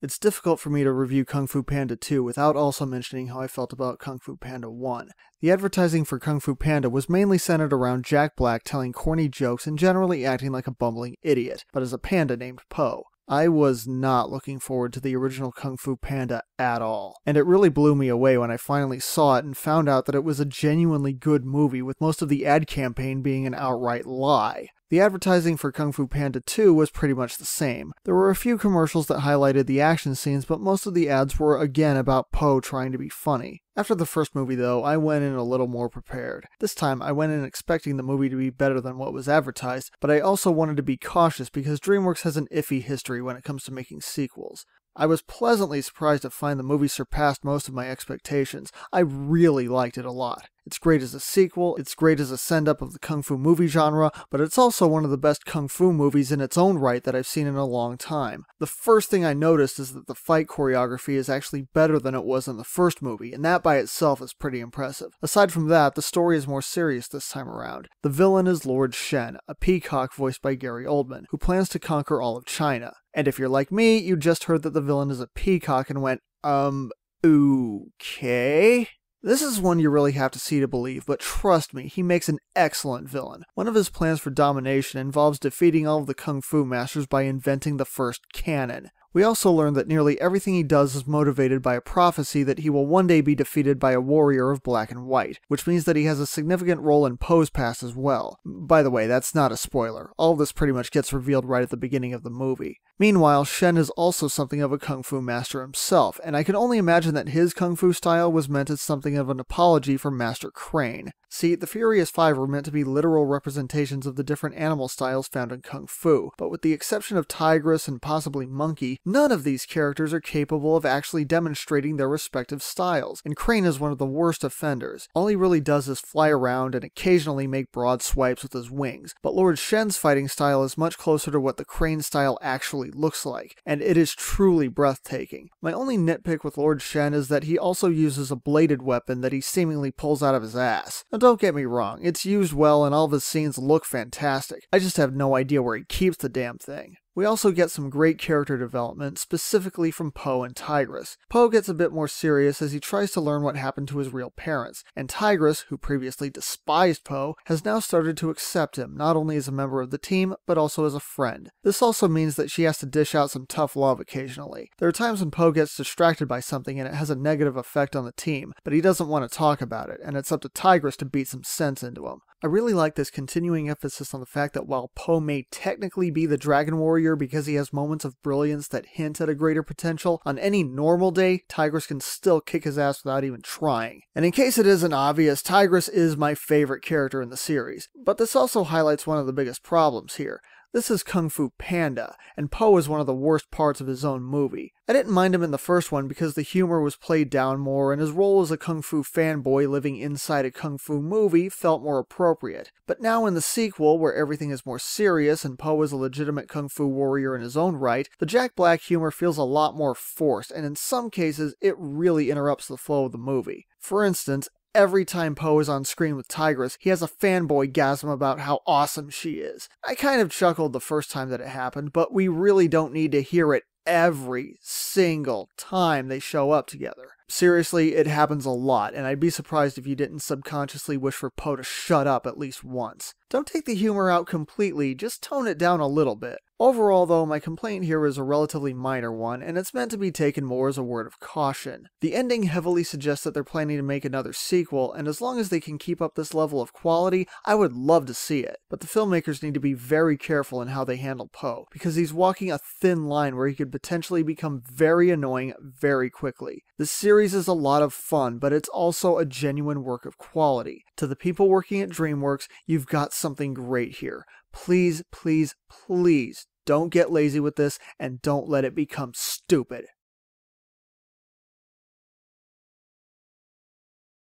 It's difficult for me to review Kung Fu Panda 2 without also mentioning how I felt about Kung Fu Panda 1. The advertising for Kung Fu Panda was mainly centered around Jack Black telling corny jokes and generally acting like a bumbling idiot, but as a panda named Po. I was not looking forward to the original Kung Fu Panda at all, and it really blew me away when I finally saw it and found out that it was a genuinely good movie with most of the ad campaign being an outright lie. The advertising for Kung Fu Panda 2 was pretty much the same. There were a few commercials that highlighted the action scenes, but most of the ads were again about Po trying to be funny. After the first movie though, I went in a little more prepared. This time I went in expecting the movie to be better than what was advertised, but I also wanted to be cautious because DreamWorks has an iffy history when it comes to making sequels. I was pleasantly surprised to find the movie surpassed most of my expectations. I really liked it a lot. It's great as a sequel, it's great as a send-up of the Kung Fu movie genre, but it's also one of the best Kung Fu movies in its own right that I've seen in a long time. The first thing I noticed is that the fight choreography is actually better than it was in the first movie, and that by itself is pretty impressive. Aside from that, the story is more serious this time around. The villain is Lord Shen, a peacock voiced by Gary Oldman, who plans to conquer all of China. And if you're like me, you just heard that the villain is a peacock and went, okay? This is one you really have to see to believe, but trust me, he makes an excellent villain. One of his plans for domination involves defeating all of the Kung Fu masters by inventing the first cannon. We also learn that nearly everything he does is motivated by a prophecy that he will one day be defeated by a warrior of black and white, which means that he has a significant role in Po's past as well. By the way, that's not a spoiler. All of this pretty much gets revealed right at the beginning of the movie. Meanwhile, Shen is also something of a Kung Fu master himself, and I can only imagine that his Kung Fu style was meant as something of an apology for Master Crane. See, the Furious Five were meant to be literal representations of the different animal styles found in Kung Fu, but with the exception of Tigress and possibly Monkey, none of these characters are capable of actually demonstrating their respective styles, and Crane is one of the worst offenders. All he really does is fly around and occasionally make broad swipes with his wings, but Lord Shen's fighting style is much closer to what the Crane style actually looks like, and it is truly breathtaking. My only nitpick with Lord Shen is that he also uses a bladed weapon that he seemingly pulls out of his ass. Now don't get me wrong, it's used well and all of his scenes look fantastic. I just have no idea where he keeps the damn thing. We also get some great character development, specifically from Po and Tigress. Po gets a bit more serious as he tries to learn what happened to his real parents, and Tigress, who previously despised Po, has now started to accept him, not only as a member of the team, but also as a friend. This also means that she has to dish out some tough love occasionally. There are times when Po gets distracted by something and it has a negative effect on the team, but he doesn't want to talk about it, and it's up to Tigress to beat some sense into him. I really like this continuing emphasis on the fact that while Po may technically be the Dragon Warrior because he has moments of brilliance that hint at a greater potential, on any normal day, Tigress can still kick his ass without even trying. And in case it isn't obvious, Tigress is my favorite character in the series. But this also highlights one of the biggest problems here. This is Kung Fu Panda, and Po is one of the worst parts of his own movie. I didn't mind him in the first one because the humor was played down more and his role as a Kung Fu fanboy living inside a Kung Fu movie felt more appropriate. But now in the sequel, where everything is more serious and Po is a legitimate Kung Fu warrior in his own right, the Jack Black humor feels a lot more forced, and in some cases it really interrupts the flow of the movie. For instance, every time Po is on screen with Tigress, he has a fanboy gasm about how awesome she is. I kind of chuckled the first time that it happened, but we really don't need to hear it every single time they show up together. Seriously, it happens a lot, and I'd be surprised if you didn't subconsciously wish for Po to shut up at least once. Don't take the humor out completely, just tone it down a little bit. Overall though, my complaint here is a relatively minor one, and it's meant to be taken more as a word of caution. The ending heavily suggests that they're planning to make another sequel, and as long as they can keep up this level of quality, I would love to see it. But the filmmakers need to be very careful in how they handle Po, because he's walking a thin line where he could potentially become very annoying very quickly. The series is a lot of fun, but it's also a genuine work of quality. To the people working at DreamWorks, you've got something great here. Please, please, please don't get lazy with this and don't let it become stupid.